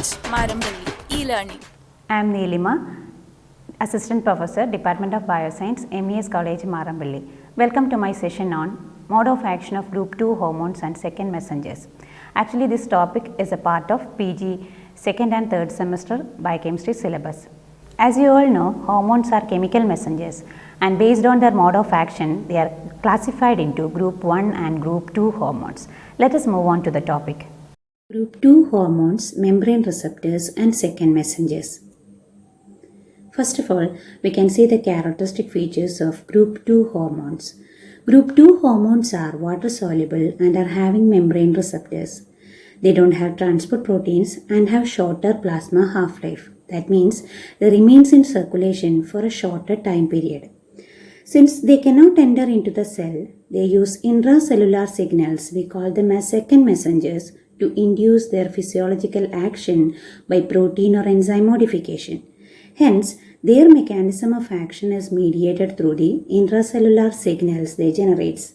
MES Marampally, e-learning. I am Neelima, Assistant Professor, Department of Biosciences, MES College Marampally. Welcome to my session on mode of action of group 2 hormones and second messengers. Actually, this topic is a part of PG second and third semester biochemistry syllabus. As you all know, hormones are chemical messengers, and based on their mode of action, they are classified into group 1 and group 2 hormones. Let us move on to the topic. Group 2 hormones, membrane receptors and second messengers. First of all, we can see the characteristic features of group 2 hormones. Group 2 hormones are water soluble and are having membrane receptors. They don't have transport proteins and have shorter plasma half-life. That means they remains in circulation for a shorter time period. Since they cannot enter into the cell, they use intracellular signals, we call them as second messengers, to induce their physiological action by protein or enzyme modification. Hence, their mechanism of action is mediated through the intracellular signals they generate.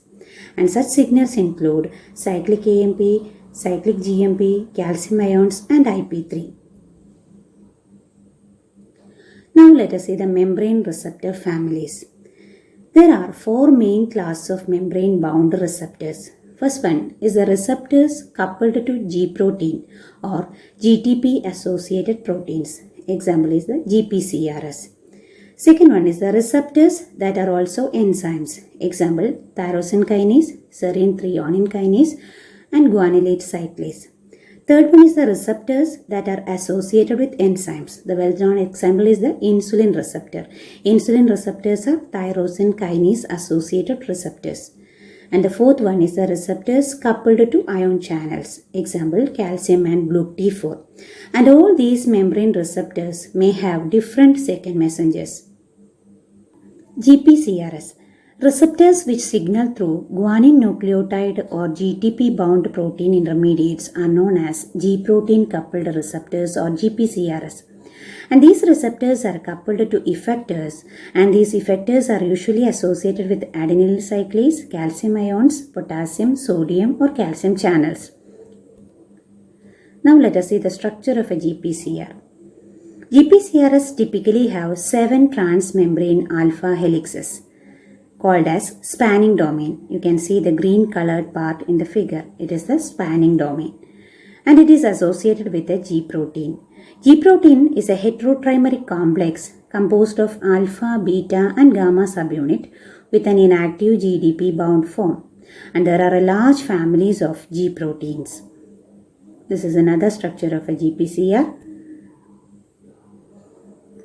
And such signals include cyclic AMP, cyclic GMP, calcium ions and IP3. Now let us see the membrane receptor families. There are 4 main classes of membrane bound receptors. First one is the receptors coupled to G protein or GTP associated proteins. Example is the GPCRS. Second one is the receptors that are also enzymes. Example, tyrosine kinase, serine threonine kinase and guanylate cyclase. Third one is the receptors that are associated with enzymes. The well-known example is the insulin receptor. Insulin receptors are tyrosine kinase associated receptors. And the fourth one is the receptors coupled to ion channels. Example, calcium and T4. And all these membrane receptors may have different second messengers. GPCRS. Receptors which signal through guanine nucleotide or GTP bound protein intermediates are known as G protein coupled receptors or GPCRS. And these receptors are coupled to effectors, and these effectors are usually associated with adenylyl cyclase, calcium ions, potassium, sodium or calcium channels. Now let us see the structure of a GPCR. GPCRs typically have 7 transmembrane alpha helixes called as spanning domain. You can see the green colored part in the figure. It is the spanning domain. And it is associated with a G protein. G protein is a heterotrimeric complex composed of alpha, beta and gamma subunit with an inactive GDP bound form. And there are a large families of G proteins. This is another structure of a GPCR.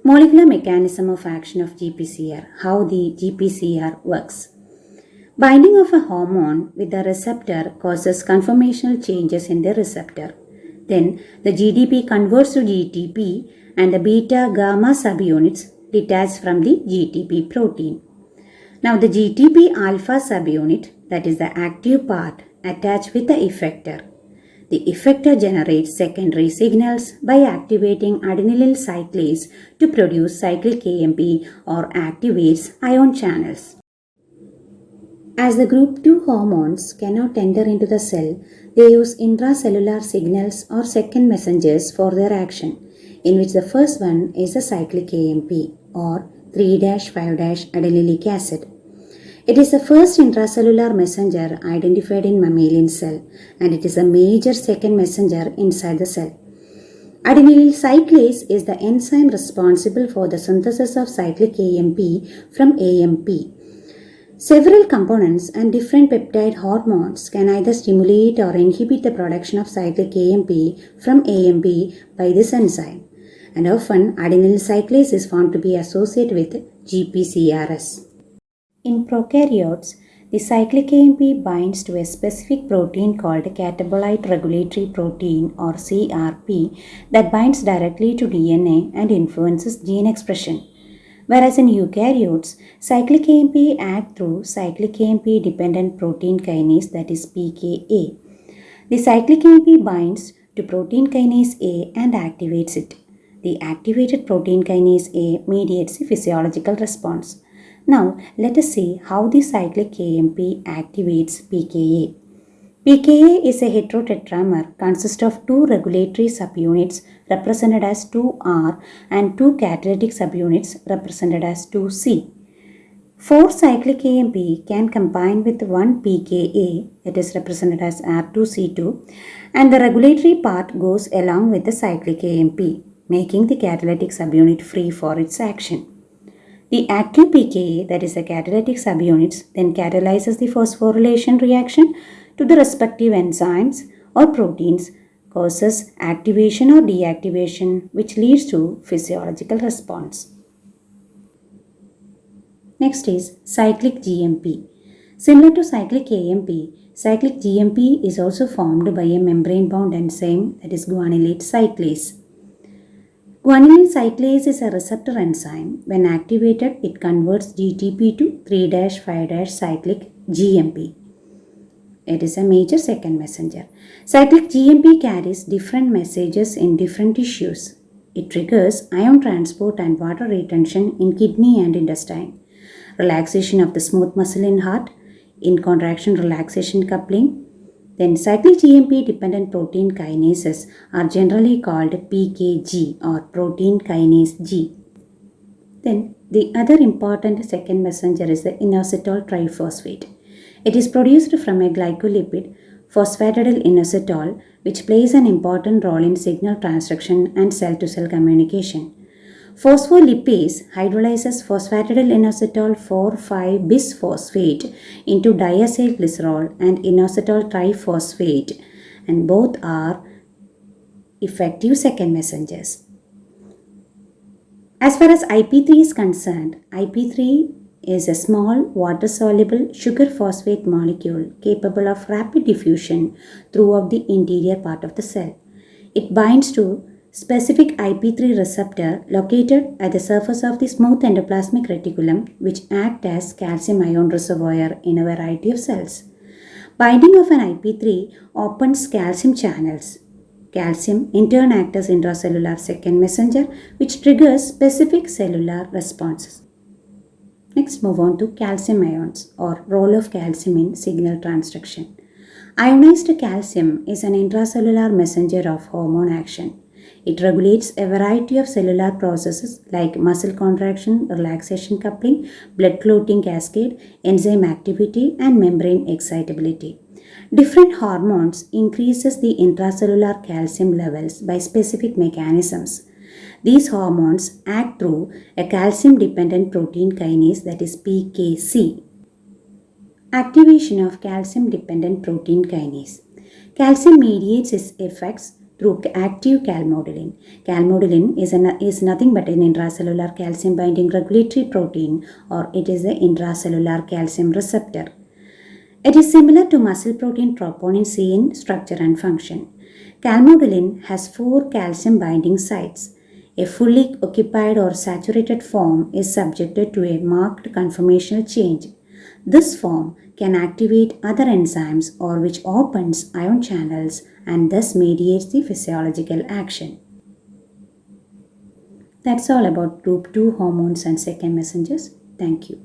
Molecular mechanism of action of GPCR. How the GPCR works. Binding of a hormone with the receptor causes conformational changes in the receptor. Then the GDP converts to GTP and the beta gamma subunits detach from the GTP protein. Now the GTP alpha subunit, that is the active part, attach with the effector. The effector generates secondary signals by activating adenylyl cyclase to produce cyclic AMP or activates ion channels. As the group 2 hormones cannot enter into the cell, they use intracellular signals or second messengers for their action, in which the first one is the cyclic AMP or 3-5-adenylic acid. It is the first intracellular messenger identified in mammalian cell, and it is a major second messenger inside the cell. Adenylyl cyclase is the enzyme responsible for the synthesis of cyclic AMP from AMP. Several components and different peptide hormones can either stimulate or inhibit the production of cyclic AMP from AMP by this enzyme. And often adenylyl cyclase is found to be associated with GPCRS. In prokaryotes, the cyclic AMP binds to a specific protein called catabolite regulatory protein or CRP that binds directly to DNA and influences gene expression. Whereas in eukaryotes, cyclic AMP act through cyclic AMP dependent protein kinase, that is PKA. The cyclic AMP binds to protein kinase A and activates it. The activated protein kinase A mediates the physiological response. Now, let us see how the cyclic AMP activates PKA. PKA is a heterotetramer consist of two regulatory subunits represented as 2R and two catalytic subunits represented as 2C. 4 cyclic AMP can combine with one PKA, it is represented as R2C2, and the regulatory part goes along with the cyclic AMP, making the catalytic subunit free for its action. The active PKA, that is the catalytic subunits, then catalyzes the phosphorylation reaction to the respective enzymes or proteins, causes activation or deactivation, which leads to physiological response. Next is cyclic GMP. Similar to cyclic AMP, cyclic GMP is also formed by a membrane-bound enzyme, that is guanylate cyclase. Guanylate cyclase is a receptor enzyme. When activated, it converts GTP to 3-5-cyclic GMP. It is a major second messenger. Cyclic GMP carries different messages in different tissues. It triggers ion transport and water retention in kidney and intestine, relaxation of the smooth muscle in heart, in contraction relaxation coupling. Then cyclic GMP dependent protein kinases are generally called PKG or protein kinase G. Then the other important second messenger is the inositol triphosphate. It is produced from a glycolipid, phosphatidylinositol, which plays an important role in signal transduction and cell-to-cell communication. Phospholipase hydrolyzes phosphatidylinositol 4,5-bisphosphate into diacylglycerol and inositol triphosphate, and both are effective second messengers. As far as IP3 is concerned, IP3 is a small water-soluble sugar phosphate molecule capable of rapid diffusion throughout the interior part of the cell. It binds to specific IP3 receptor located at the surface of the smooth endoplasmic reticulum, which act as calcium ion reservoir in a variety of cells. Binding of an IP3 opens calcium channels. Calcium in turn acts as intracellular second messenger, which triggers specific cellular responses. Next, move on to calcium ions or role of calcium in signal transduction. Ionized calcium is an intracellular messenger of hormone action. It regulates a variety of cellular processes like muscle contraction, relaxation coupling, blood clotting cascade, enzyme activity, and membrane excitability. Different hormones increases the intracellular calcium levels by specific mechanisms. These hormones act through a calcium-dependent protein kinase, that is PKC. Activation of calcium-dependent protein kinase. Calcium mediates its effects through active calmodulin. Calmodulin is nothing but an intracellular calcium binding regulatory protein, or it is the intracellular calcium receptor. It is similar to muscle protein troponin C in structure and function. Calmodulin has 4 calcium binding sites. A fully occupied or saturated form is subjected to a marked conformational change. This form can activate other enzymes or which opens ion channels and thus mediates the physiological action. That's all about group 2 hormones and second messengers. Thank you.